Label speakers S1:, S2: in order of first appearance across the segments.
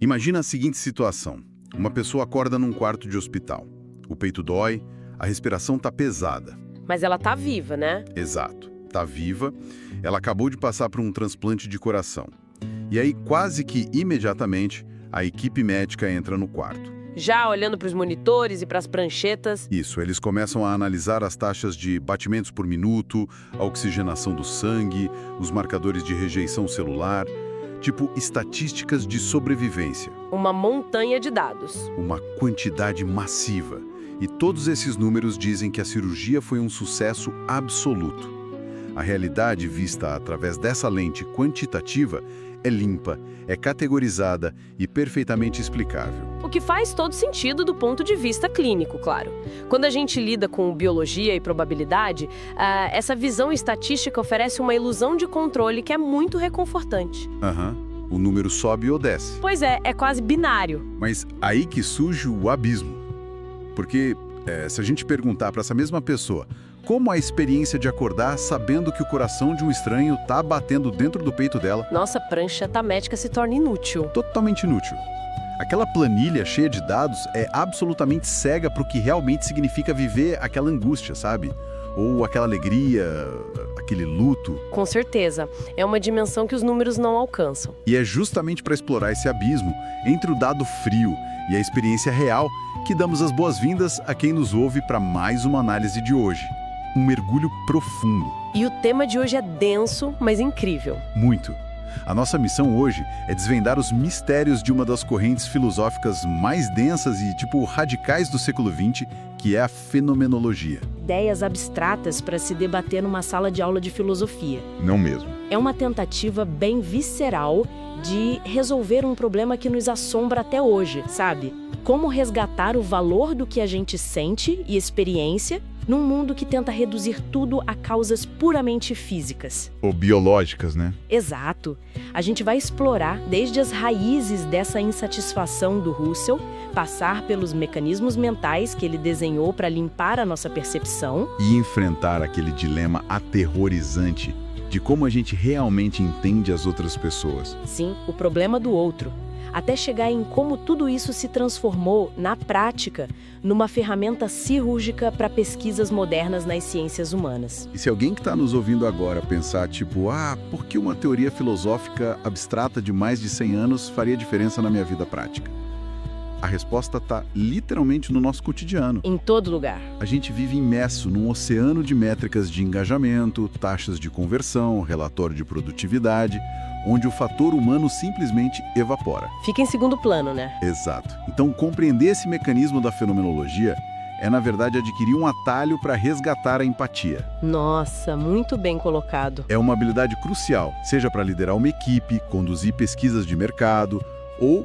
S1: Imagina a seguinte situação. Uma pessoa acorda num quarto de hospital. O peito dói, a respiração tá pesada.
S2: Mas ela tá viva, né?
S1: Exato. Tá viva. Ela acabou de passar por um transplante de coração. E aí, quase que imediatamente, a equipe médica entra no quarto.
S2: Já olhando para os monitores e para as pranchetas.
S1: Isso, eles começam a analisar as taxas de batimentos por minuto, a oxigenação do sangue, os marcadores de rejeição celular, tipo estatísticas de sobrevivência.
S2: Uma montanha de dados.
S1: Uma quantidade massiva. E todos esses números dizem que a cirurgia foi um sucesso absoluto. A realidade vista através dessa lente quantitativa é limpa, é categorizada e perfeitamente explicável.
S2: O que faz todo sentido do ponto de vista clínico, claro. Quando a gente lida com biologia e probabilidade, essa visão estatística oferece uma ilusão de controle que é muito reconfortante.
S1: O número sobe ou desce.
S2: Pois é quase binário.
S1: Mas aí que surge o abismo. Porque se a gente perguntar para essa mesma pessoa como a experiência de acordar sabendo que o coração de um estranho tá batendo dentro do peito dela...
S2: Nossa prancheta médica se torna inútil.
S1: Totalmente inútil. Aquela planilha cheia de dados é absolutamente cega para o que realmente significa viver aquela angústia, sabe? Ou aquela alegria, aquele luto.
S2: Com certeza. É uma dimensão que os números não alcançam.
S1: E é justamente para explorar esse abismo entre o dado frio e a experiência real que damos as boas-vindas a quem nos ouve para mais uma análise de hoje. Um mergulho profundo.
S2: E o tema de hoje é denso, mas incrível.
S1: Muito. A nossa missão hoje é desvendar os mistérios de uma das correntes filosóficas mais densas e, radicais do século XX, que é a fenomenologia.
S2: Ideias abstratas para se debater numa sala de aula de filosofia.
S1: Não mesmo.
S2: É uma tentativa bem visceral de resolver um problema que nos assombra até hoje, sabe? Como resgatar o valor do que a gente sente e experiência num mundo que tenta reduzir tudo a causas puramente físicas.
S1: Ou biológicas, né?
S2: Exato. A gente vai explorar desde as raízes dessa insatisfação do Husserl, passar pelos mecanismos mentais que ele desenhou para limpar a nossa percepção.
S1: E enfrentar aquele dilema aterrorizante de como a gente realmente entende as outras pessoas.
S2: Sim, o problema do outro. Até chegar em como tudo isso se transformou, na prática, numa ferramenta cirúrgica para pesquisas modernas nas ciências humanas.
S1: E se alguém que está nos ouvindo agora pensar, por que uma teoria filosófica abstrata de mais de 100 anos faria diferença na minha vida prática? A resposta está literalmente no nosso cotidiano.
S2: Em todo lugar.
S1: A gente vive imerso num oceano de métricas de engajamento, taxas de conversão, relatório de produtividade, onde o fator humano simplesmente evapora.
S2: Fica em segundo plano, né?
S1: Exato. Então, compreender esse mecanismo da fenomenologia é, na verdade, adquirir um atalho para resgatar a empatia.
S2: Nossa, muito bem colocado.
S1: É uma habilidade crucial, seja para liderar uma equipe, conduzir pesquisas de mercado ou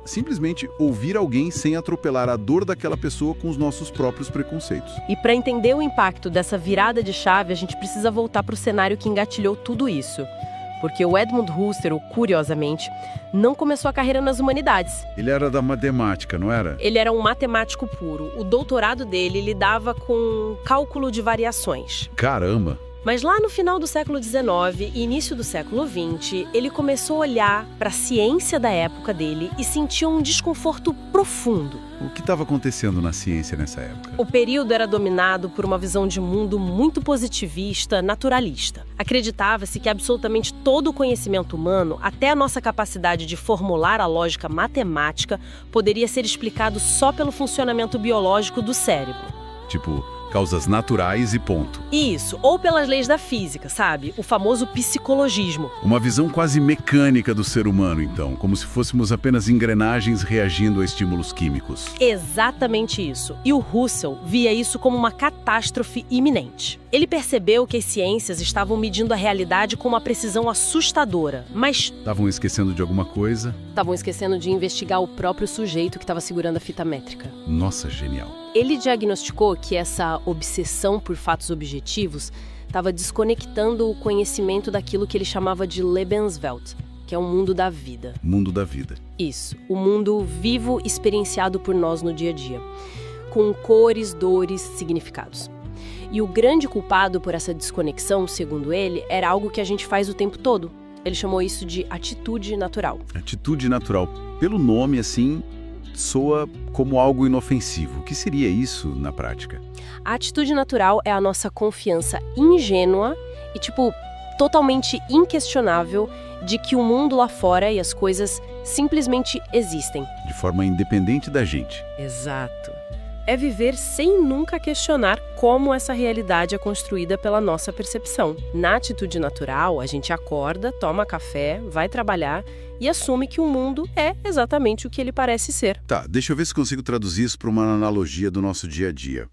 S1: simplesmente ouvir alguém sem atropelar a dor daquela pessoa com os nossos próprios preconceitos.
S2: E para entender o impacto dessa virada de chave, a gente precisa voltar para o cenário que engatilhou tudo isso. Porque o Edmund Husserl, curiosamente, não começou a carreira nas humanidades.
S1: Ele era da matemática, não era?
S2: Ele era um matemático puro. O doutorado dele lidava com cálculo de variações.
S1: Caramba!
S2: Mas lá no final do século XIX e início do século XX, ele começou a olhar para a ciência da época dele e sentiu um desconforto profundo.
S1: O que estava acontecendo na ciência nessa época?
S2: O período era dominado por uma visão de mundo muito positivista, naturalista. Acreditava-se que absolutamente todo o conhecimento humano, até a nossa capacidade de formular a lógica matemática, poderia ser explicado só pelo funcionamento biológico do cérebro.
S1: Causas naturais e ponto.
S2: Isso, ou pelas leis da física, sabe? O famoso psicologismo.
S1: Uma visão quase mecânica do ser humano, então, como se fôssemos apenas engrenagens reagindo a estímulos químicos.
S2: Exatamente isso. E o Husserl via isso como uma catástrofe iminente. Ele percebeu que as ciências estavam medindo a realidade com uma precisão assustadora, mas...
S1: Estavam esquecendo de alguma coisa?
S2: Estavam esquecendo de investigar o próprio sujeito que estava segurando a fita métrica.
S1: Nossa, genial.
S2: Ele diagnosticou que essa obsessão por fatos objetivos estava desconectando o conhecimento daquilo que ele chamava de Lebenswelt, que é o mundo da vida.
S1: Mundo da vida.
S2: Isso, o mundo vivo experienciado por nós no dia a dia, com cores, dores, significados. E o grande culpado por essa desconexão, segundo ele, era algo que a gente faz o tempo todo. Ele chamou isso de atitude natural.
S1: Atitude natural. Pelo nome, assim, soa como algo inofensivo. O que seria isso na prática?
S2: A atitude natural é a nossa confiança ingênua e, totalmente inquestionável de que o mundo lá fora e as coisas simplesmente existem.
S1: De forma independente da gente.
S2: Exato. É viver sem nunca questionar como essa realidade é construída pela nossa percepção. Na atitude natural, a gente acorda, toma café, vai trabalhar e assume que o mundo é exatamente o que ele parece ser.
S1: Tá, deixa eu ver se consigo traduzir isso para uma analogia do nosso dia a dia.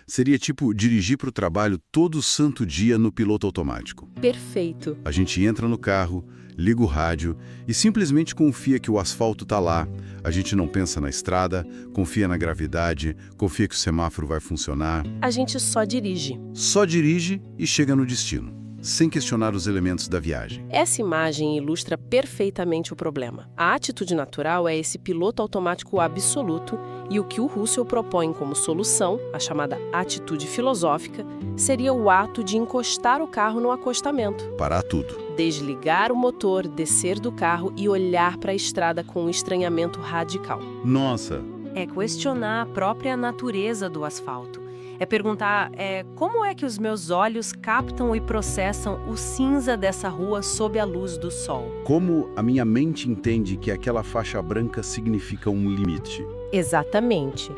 S1: Seria tipo dirigir para o trabalho todo santo dia no piloto automático.
S2: Perfeito.
S1: A gente entra no carro, liga o rádio e simplesmente confia que o asfalto está lá. A gente não pensa na estrada, confia na gravidade, confia que o semáforo vai funcionar.
S2: A gente só dirige.
S1: Só dirige e chega no destino, sem questionar os elementos da viagem.
S2: Essa imagem ilustra perfeitamente o problema. A atitude natural é esse piloto automático absoluto e o que o Russell propõe como solução, a chamada atitude filosófica, seria o ato de encostar o carro no acostamento.
S1: Parar tudo.
S2: Desligar o motor, descer do carro e olhar para a estrada com um estranhamento radical.
S1: Nossa!
S2: É questionar a própria natureza do asfalto. É perguntar, como é que os meus olhos captam e processam o cinza dessa rua sob a luz do sol?
S1: Como a minha mente entende que aquela faixa branca significa um limite?
S2: Exatamente.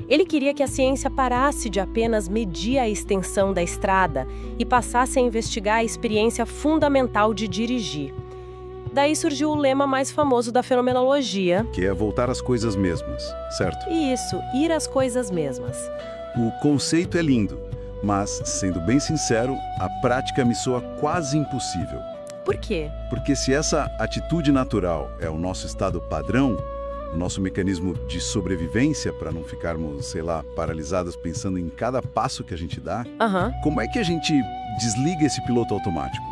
S2: Ele queria que a ciência parasse de apenas medir a extensão da estrada e passasse a investigar a experiência fundamental de dirigir. Daí surgiu o lema mais famoso da fenomenologia.
S1: Que é voltar às coisas mesmas, certo?
S2: Isso, ir às coisas mesmas.
S1: O conceito é lindo, mas, sendo bem sincero, a prática me soa quase impossível.
S2: Por quê?
S1: Porque se essa atitude natural é o nosso estado padrão, o nosso mecanismo de sobrevivência para não ficarmos, paralisados pensando em cada passo que a gente dá, como é que a gente desliga esse piloto automático?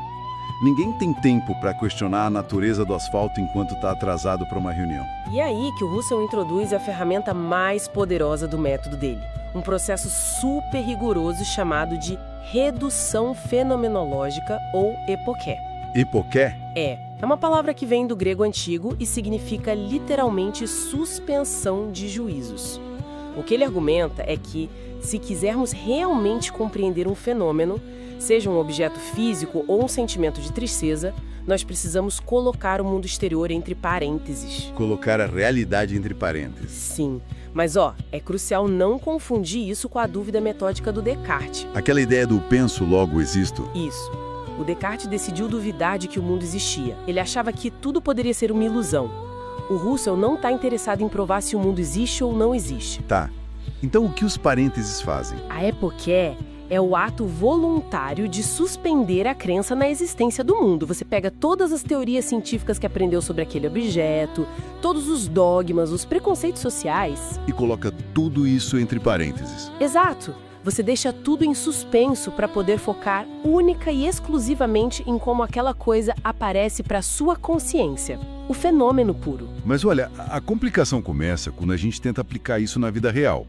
S1: Ninguém tem tempo para questionar a natureza do asfalto enquanto está atrasado para uma reunião.
S2: E é aí que o Russell introduz a ferramenta mais poderosa do método dele. Um processo super rigoroso chamado de redução fenomenológica ou epoché.
S1: Epoché?
S2: É uma palavra que vem do grego antigo e significa literalmente suspensão de juízos. O que ele argumenta é que, se quisermos realmente compreender um fenômeno, seja um objeto físico ou um sentimento de tristeza, nós precisamos colocar o mundo exterior entre parênteses.
S1: Colocar a realidade entre parênteses.
S2: Sim, mas é crucial não confundir isso com a dúvida metódica do Descartes.
S1: Aquela ideia do penso, logo existo?
S2: Isso. O Descartes decidiu duvidar de que o mundo existia. Ele achava que tudo poderia ser uma ilusão. O Russell não está interessado em provar se o mundo existe ou não existe.
S1: Tá. Então o que os parênteses fazem?
S2: A epoché é o ato voluntário de suspender a crença na existência do mundo. Você pega todas as teorias científicas que aprendeu sobre aquele objeto, todos os dogmas, os preconceitos sociais...
S1: E coloca tudo isso entre parênteses.
S2: Exato. Você deixa tudo em suspenso para poder focar única e exclusivamente em como aquela coisa aparece para sua consciência. O fenômeno puro.
S1: Mas olha, a complicação começa quando a gente tenta aplicar isso na vida real.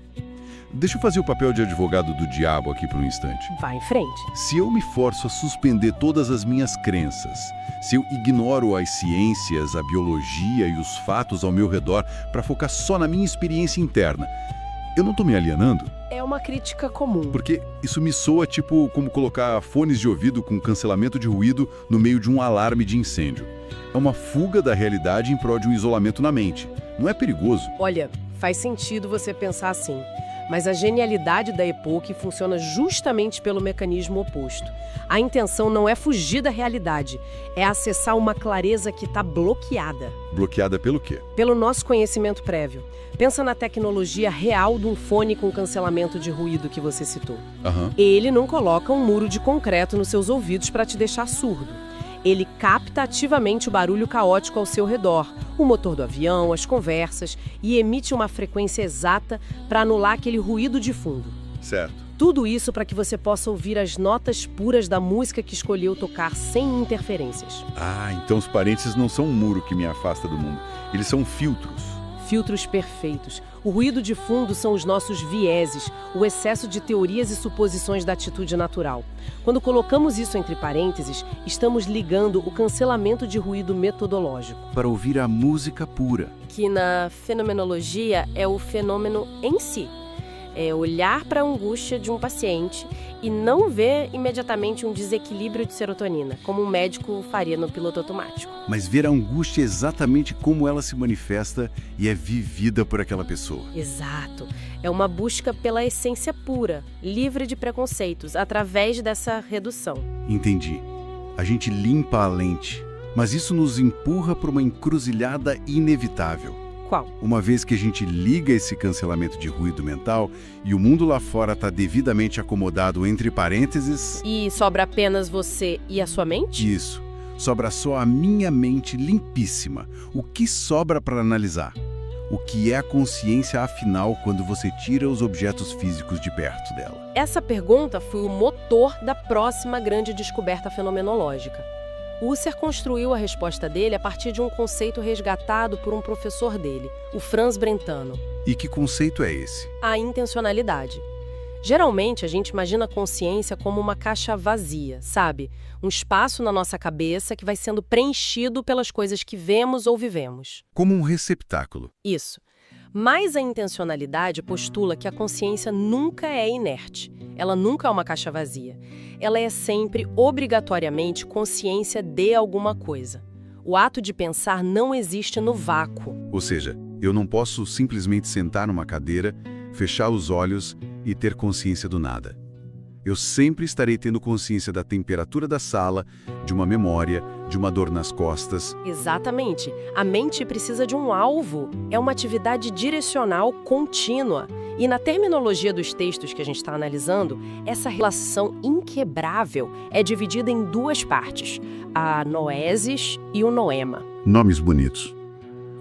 S1: Deixa eu fazer o papel de advogado do diabo aqui por um instante.
S2: Vai em frente.
S1: Se eu me forço a suspender todas as minhas crenças, se eu ignoro as ciências, a biologia e os fatos ao meu redor para focar só na minha experiência interna, eu não estou me alienando?
S2: É uma crítica comum.
S1: Porque isso me soa tipo como colocar fones de ouvido com cancelamento de ruído no meio de um alarme de incêndio. É uma fuga da realidade em prol de um isolamento na mente. Não é perigoso?
S2: Olha, faz sentido você pensar assim. Mas a genialidade da epoque funciona justamente pelo mecanismo oposto. A intenção não é fugir da realidade, é acessar uma clareza que está bloqueada.
S1: Bloqueada pelo quê?
S2: Pelo nosso conhecimento prévio. Pensa na tecnologia real de um fone com cancelamento de ruído que você citou. Ele não coloca um muro de concreto nos seus ouvidos para te deixar surdo. Ele capta ativamente o barulho caótico ao seu redor, o motor do avião, as conversas, e emite uma frequência exata para anular aquele ruído de fundo.
S1: Certo.
S2: Tudo isso para que você possa ouvir as notas puras da música que escolheu tocar sem interferências.
S1: Ah, então os parênteses não são um muro que me afasta do mundo. Eles são filtros.
S2: filtros perfeitos. O ruído de fundo são os nossos vieses, o excesso de teorias e suposições da atitude natural. Quando colocamos isso entre parênteses, estamos ligando o cancelamento de ruído metodológico,
S1: Para ouvir a música pura.
S2: que na fenomenologia é o fenômeno em si. É olhar para a angústia de um paciente e não ver imediatamente um desequilíbrio de serotonina, como um médico faria no piloto automático.
S1: Mas ver a angústia exatamente como ela se manifesta e é vivida por aquela pessoa.
S2: Exato. É uma busca pela essência pura, livre de preconceitos, através dessa redução.
S1: Entendi. A gente limpa a lente, mas isso nos empurra para uma encruzilhada inevitável.
S2: Qual?
S1: Uma vez que a gente liga esse cancelamento de ruído mental e o mundo lá fora está devidamente acomodado entre parênteses,
S2: E sobra apenas você e a sua mente?
S1: isso, sobra só a minha mente limpíssima. O que sobra para analisar? O que é a consciência afinal quando você tira os objetos físicos de perto dela?
S2: Essa pergunta foi o motor da próxima grande descoberta fenomenológica. Husserl construiu a resposta dele a partir de um conceito resgatado por um professor dele, o Franz Brentano:
S1: E que conceito é esse?
S2: a intencionalidade. Geralmente, a gente imagina a consciência como uma caixa vazia, sabe? Um espaço na nossa cabeça que vai sendo preenchido pelas coisas que vemos ou vivemos.
S1: Como um receptáculo.
S2: Isso. Mas a intencionalidade postula que a consciência nunca é inerte. Ela nunca é uma caixa vazia. Ela é sempre, obrigatoriamente, consciência de alguma coisa. O ato de pensar não existe no vácuo.
S1: Ou seja, eu não posso simplesmente sentar numa cadeira, fechar os olhos e ter consciência do nada. Eu sempre estarei tendo consciência da temperatura da sala, de uma memória, de uma dor nas costas.
S2: Exatamente. A mente precisa de um alvo. É uma atividade direcional contínua. E na terminologia dos textos que a gente está analisando, essa relação inquebrável é dividida em duas partes: a noesis e o noema.
S1: Nomes bonitos.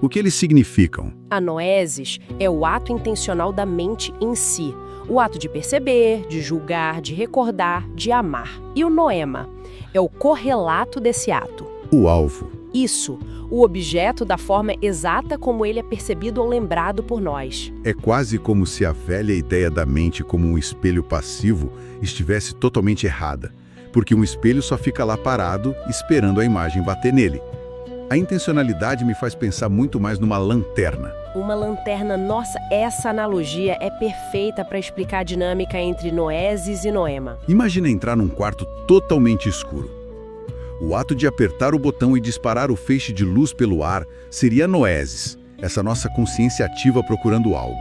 S1: O que eles significam?
S2: A noesis é o ato intencional da mente em si. O ato de perceber, de julgar, de recordar, de amar. E o noema é o correlato desse ato.
S1: O alvo.
S2: Isso, o objeto da forma exata como ele é percebido ou lembrado por nós.
S1: É quase como se a velha ideia da mente como um espelho passivo estivesse totalmente errada, porque um espelho só fica lá parado, esperando a imagem bater nele. A intencionalidade me faz pensar muito mais numa lanterna.
S2: Uma lanterna, nossa, essa analogia é perfeita para explicar a dinâmica entre noesis e noema.
S1: Imagina entrar num quarto totalmente escuro. O ato de apertar o botão e disparar o feixe de luz pelo ar seria a noesis, essa nossa consciência ativa procurando algo.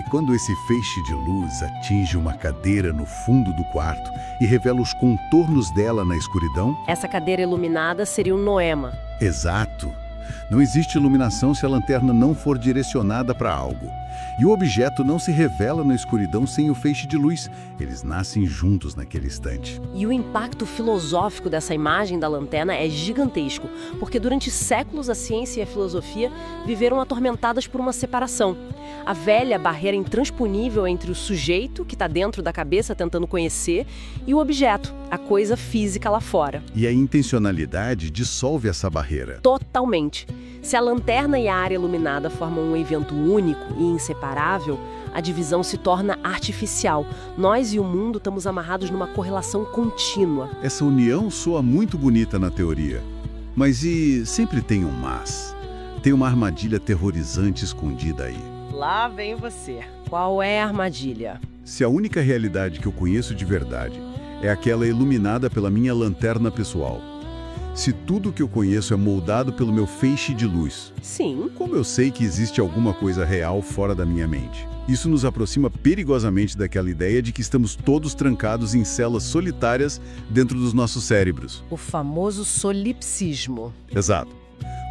S1: E quando esse feixe de luz atinge uma cadeira no fundo do quarto e revela os contornos dela na escuridão?
S2: Essa cadeira iluminada seria o noema.
S1: Exato. Não existe iluminação se a lanterna não for direcionada para algo. E o objeto não se revela na escuridão sem o feixe de luz. Eles nascem juntos naquele instante.
S2: E o impacto filosófico dessa imagem da lanterna é gigantesco, porque durante séculos a ciência e a filosofia viveram atormentadas por uma separação. A velha barreira intransponível entre o sujeito, que está dentro da cabeça tentando conhecer, e o objeto, a coisa física lá fora.
S1: E a intencionalidade dissolve essa barreira.
S2: Totalmente. Se a lanterna e a área iluminada formam um evento único e inseparável, a divisão se torna artificial. Nós e o mundo estamos amarrados numa correlação contínua.
S1: Essa união soa muito bonita na teoria. Mas e sempre tem um mas? Tem uma armadilha aterrorizante escondida aí.
S2: Lá vem você. Qual é a armadilha?
S1: Se a única realidade que eu conheço de verdade é aquela iluminada pela minha lanterna pessoal, se tudo que eu conheço é moldado pelo meu feixe de luz,
S2: Sim.
S1: como eu sei que existe alguma coisa real fora da minha mente? Isso nos aproxima perigosamente daquela ideia de que estamos todos trancados em celas solitárias dentro dos nossos cérebros.
S2: O famoso solipsismo.
S1: Exato.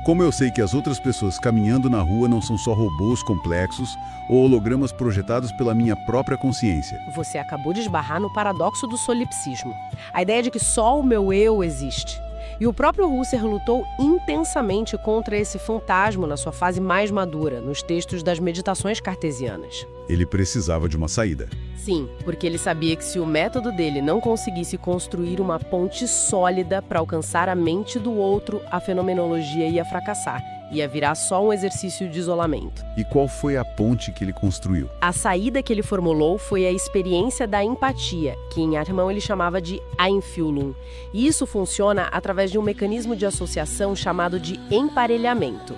S1: Como eu sei que as outras pessoas caminhando na rua não são só robôs complexos ou hologramas projetados pela minha própria consciência.
S2: Você acabou de esbarrar no paradoxo do solipsismo. A ideia de que só o meu eu existe. E o próprio Husserl lutou intensamente contra esse fantasma na sua fase mais madura, nos textos das meditações cartesianas.
S1: Ele precisava de uma saída.
S2: Sim, porque ele sabia que se o método dele não conseguisse construir uma ponte sólida para alcançar a mente do outro, a fenomenologia ia fracassar. Ia virar só um exercício de isolamento.
S1: E qual foi a ponte que ele construiu?
S2: A saída que ele formulou foi a experiência da empatia, que em alemão ele chamava de Einfühlung. E isso funciona através de um mecanismo de associação chamado de emparelhamento.